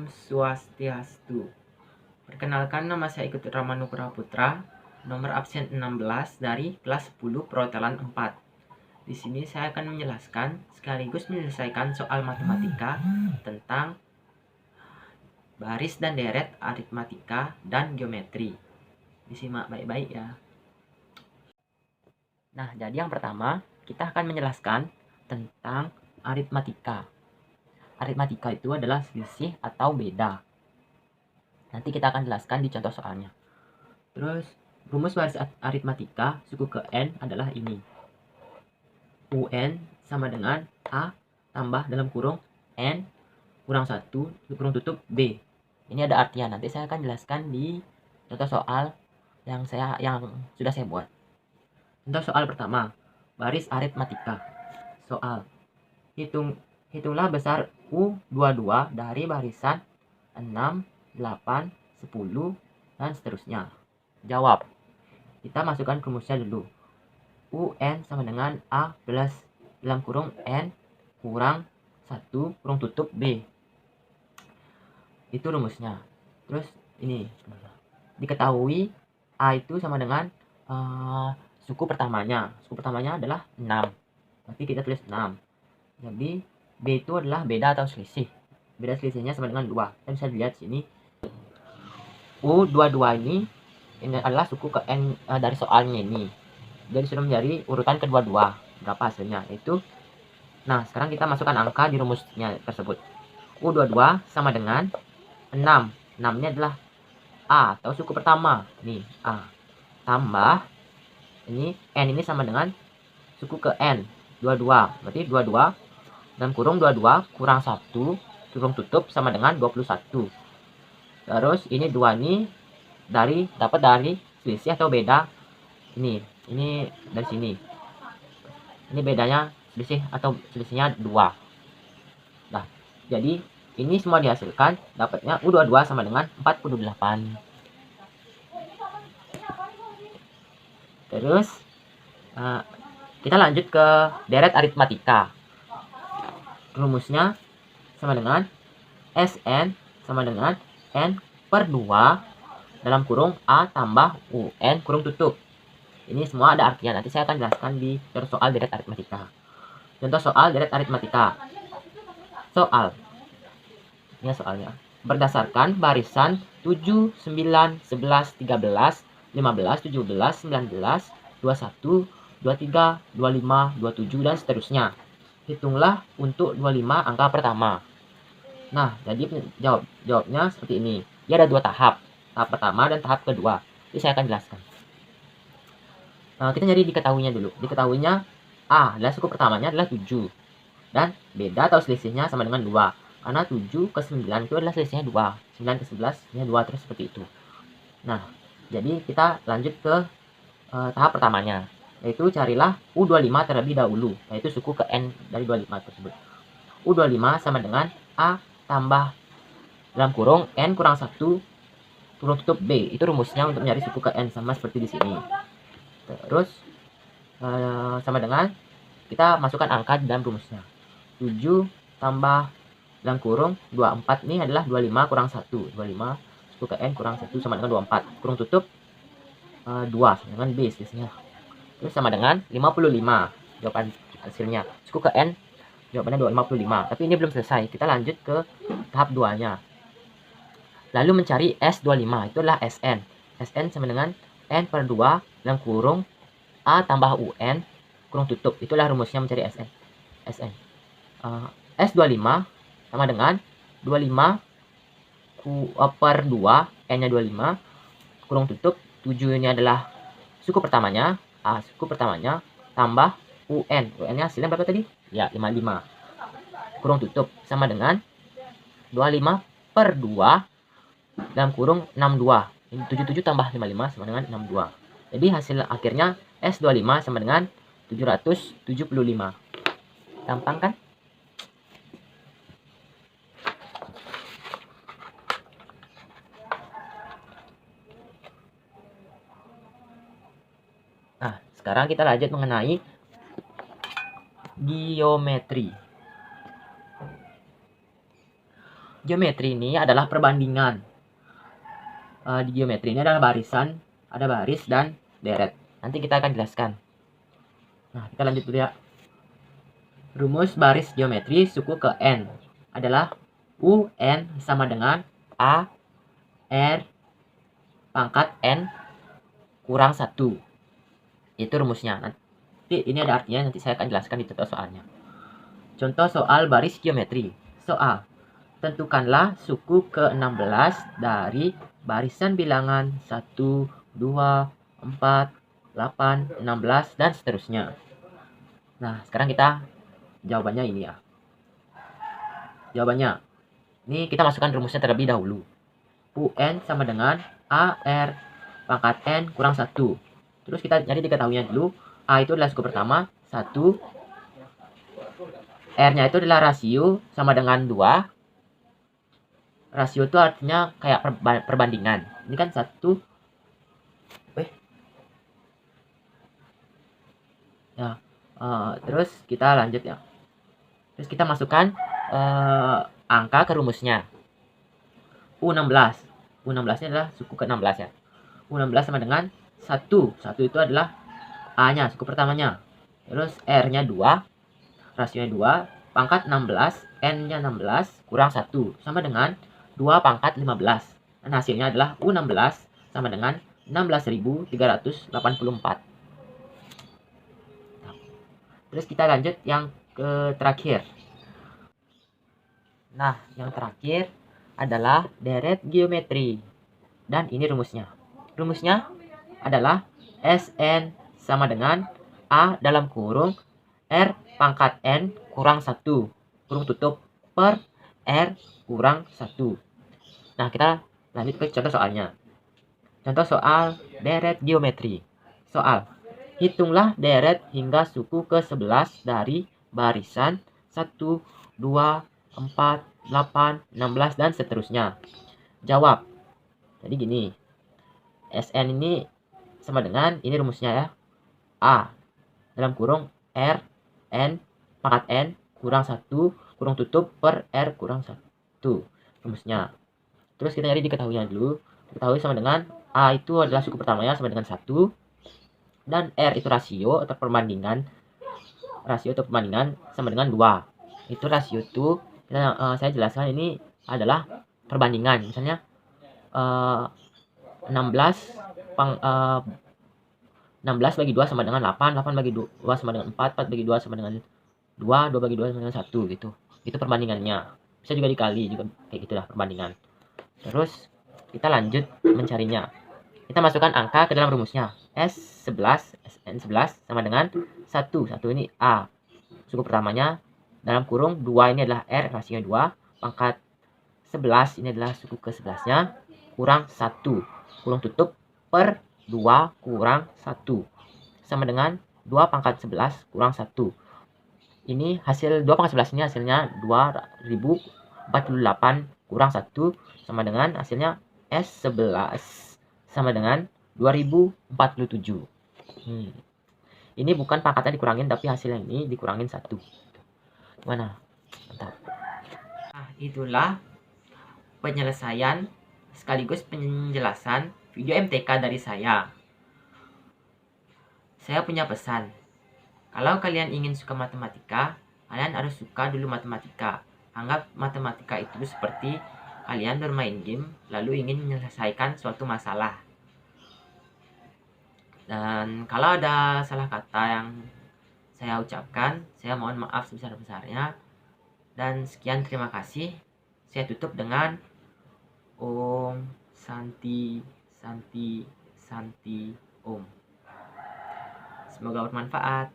Om Swastiastu. Perkenalkan, nama saya Ikut Ramanukura Putra, nomor absen 16 dari kelas 10 Perhotelan 4. Di sini saya akan menjelaskan sekaligus menyelesaikan soal matematika tentang baris dan deret, aritmatika, dan geometri. Disimak baik-baik ya. Nah, jadi yang pertama kita akan menjelaskan tentang aritmatika. Aritmatika itu adalah selisih atau beda. Nanti kita akan jelaskan di contoh soalnya. Terus, rumus baris aritmatika suku ke N adalah ini. UN sama dengan A tambah dalam kurung N kurang 1 kurung tutup B. Ini ada artian. Nanti saya akan jelaskan di contoh soal yang sudah saya buat. Contoh soal pertama, baris aritmatika. Soal, hitunglah besar U22 dari barisan 6, 8, 10, dan seterusnya. Jawab. Kita masukkan rumusnya dulu. UN sama dengan A plus dalam kurung N kurang 1 kurung tutup B. Itu rumusnya. Terus ini. Diketahui A itu sama dengan suku pertamanya. Suku pertamanya adalah 6. Berarti kita tulis 6. Jadi B itu adalah beda atau selisih. Beda selisihnya sama dengan 2. Kita bisa lihat sini. U22 ini adalah suku ke N dari soalnya ini. Jadi sudah menjadi urutan kedua-dua. Berapa hasilnya? Itu. Nah, sekarang kita masukkan angka di rumusnya tersebut. U22 sama dengan 6. 6-nya adalah A atau suku pertama. Nih, A. Tambah ini N ini sama dengan suku ke N. 22. Berarti 22 dalam kurung 22 kurang 1 kurung tutup sama dengan 21. Terus ini 2 ini dapat dari selisih atau beda. Ini dari sini. Ini bedanya selisih atau selisihnya 2. Nah, jadi ini semua dihasilkan, dapatnya U22 sama dengan 48. Terus kita lanjut ke deret aritmatika. Rumusnya sama dengan SN sama dengan N per 2 dalam kurung A tambah UN kurung tutup. Ini semua ada artinya. Nanti saya akan jelaskan di soal deret aritmatika. Contoh soal deret aritmatika. Soal. Ini soalnya. Berdasarkan barisan 7, 9, 11, 13, 15, 17, 19, 21, 23, 25, 27, dan seterusnya. Hitunglah untuk 25 angka pertama. Nah, jadi jawabnya seperti ini. Dia ada 2 tahap. Tahap pertama dan tahap kedua. Ini saya akan jelaskan. Kita nyari diketahuinya dulu. Diketahuinya A adalah suku pertamanya adalah 7. Dan beda atau selisihnya sama dengan 2. Karena 7 ke 9 itu adalah selisihnya 2. 9 ke 11 selisihnya 2, terus seperti itu. Nah, jadi kita lanjut ke tahap pertamanya. Yaitu carilah U25 terlebih dahulu. Yaitu suku ke N dari 25 tersebut. U25 sama dengan A tambah dalam kurung N kurang 1 kurung tutup B. Itu rumusnya untuk mencari suku ke N, sama seperti di sini. Terus sama dengan kita masukkan angka di dalam rumusnya. 7 tambah dalam kurung 24 ini adalah 25 kurang 1. 25 suku ke N kurang 1 sama dengan 24. Kurung tutup 2 sama dengan B selisihnya. Terus sama dengan 55. Jawaban hasilnya. Suku ke N jawabannya 255. Tapi ini belum selesai. Kita lanjut ke tahap 2-nya. Lalu mencari S25. Itu adalah SN. SN sama dengan N per 2 dalam kurung A tambah UN kurung tutup. Itulah rumusnya mencari SN. S25 sama dengan 25 per 2, N-nya 25, kurung tutup, 7 ini adalah suku pertamanya, A suku pertamanya, tambah UN. UN-nya hasilnya berapa tadi? Ya, 55. Kurung tutup sama dengan 25 per 2 dalam kurung 62. 77 tambah 55 sama dengan 62. Jadi hasil akhirnya S25 sama dengan 775. Gampang kan? Nah, sekarang kita lanjut mengenai geometri. geometri ini adalah perbandingan. Di geometri ini adalah barisan, ada baris dan deret. Nanti kita akan jelaskan. Nah, kita lanjut dulu ya. Rumus baris geometri suku ke N adalah UN sama dengan A R pangkat N kurang 1. Itu rumusnya. Nanti ini ada artinya, nanti saya akan jelaskan di contoh soalnya. Contoh soal baris geometri. Soal: tentukanlah suku ke-16 dari barisan bilangan 1, 2, 4, 8, 16, dan seterusnya. Nah, sekarang kita jawabannya ini ya. Jawabannya, ini kita masukkan rumusnya terlebih dahulu. UN sama dengan AR pangkat N kurang 1. Terus kita nyari diketahuinya dulu. A itu adalah suku pertama, 1. R-nya itu adalah rasio sama dengan 2. Rasio itu artinya kayak perbandingan. Ini kan 1. Ya, terus kita lanjut ya. Terus kita masukkan angka ke rumusnya. U16. U16 ini adalah suku ke-16 ya. U16 sama dengan 1. 1 itu adalah A-nya, suku pertamanya. Terus R-nya 2. Rasionya 2. Pangkat 16. N-nya 16 kurang 1. Sama dengan 2 pangkat 15. Dan hasilnya adalah U16 sama dengan 16.384. Terus kita lanjut yang terakhir. Nah, yang terakhir adalah deret geometri. Dan ini rumusnya. Rumusnya adalah SN sama dengan A dalam kurung R pangkat N kurang 1 kurung tutup per R kurang 1. Nah, kita lanjut ke contoh soalnya. Contoh soal deret geometri. Soal: hitunglah deret hingga suku ke-11 dari barisan 1, 2, 4, 8, 16, dan seterusnya. Jawab. Jadi gini. SN ini sama dengan, ini rumusnya ya. A dalam kurung R N pangkat N kurang 1 kurung tutup per R kurang 1. Rumusnya. Terus kita cari diketahuinya dulu. Diketahui sama dengan A itu adalah suku pertamanya sama dengan 1. Dan R itu rasio atau perbandingan. Rasio atau perbandingan sama dengan 2. Itu rasio itu, saya jelaskan ini adalah perbandingan. Misalnya 16 bagi 2 sama dengan 8, 8 bagi 2 sama dengan 4, 4 bagi 2 sama dengan 2, 2 bagi 2 sama dengan 1 gitu. Itu perbandingannya. Bisa juga dikali juga kayak gitulah perbandingan. Terus kita lanjut mencarinya. Kita masukkan angka ke dalam rumusnya. S11, SN11 sama dengan 1. 1 ini A. Suku pertamanya dalam kurung 2 ini adalah R, rasionya 2. Pangkat 11 ini adalah suku ke-11-nya kurang 1. Kurung tutup per 2 kurang 1. Sama dengan 2 pangkat 11 kurang 1. Ini hasil 2 pangkat 11 ini hasilnya 2048 kurang 1 sama dengan hasilnya S11 sama dengan 2047. Ini bukan pangkatnya dikurangin tapi hasilnya ini dikurangin 1. Gimana? Mantap. Nah, itulah penyelesaian sekaligus penjelasan video MTK dari saya. Saya punya pesan. Kalau kalian ingin suka matematika, kalian harus suka dulu matematika. Anggap matematika itu seperti kalian bermain game lalu ingin menyelesaikan suatu masalah. Dan kalau ada salah kata yang saya ucapkan, saya mohon maaf sebesar-besarnya. Dan sekian, terima kasih. Saya tutup dengan Om Santi Santi Santi Om. Semoga bermanfaat.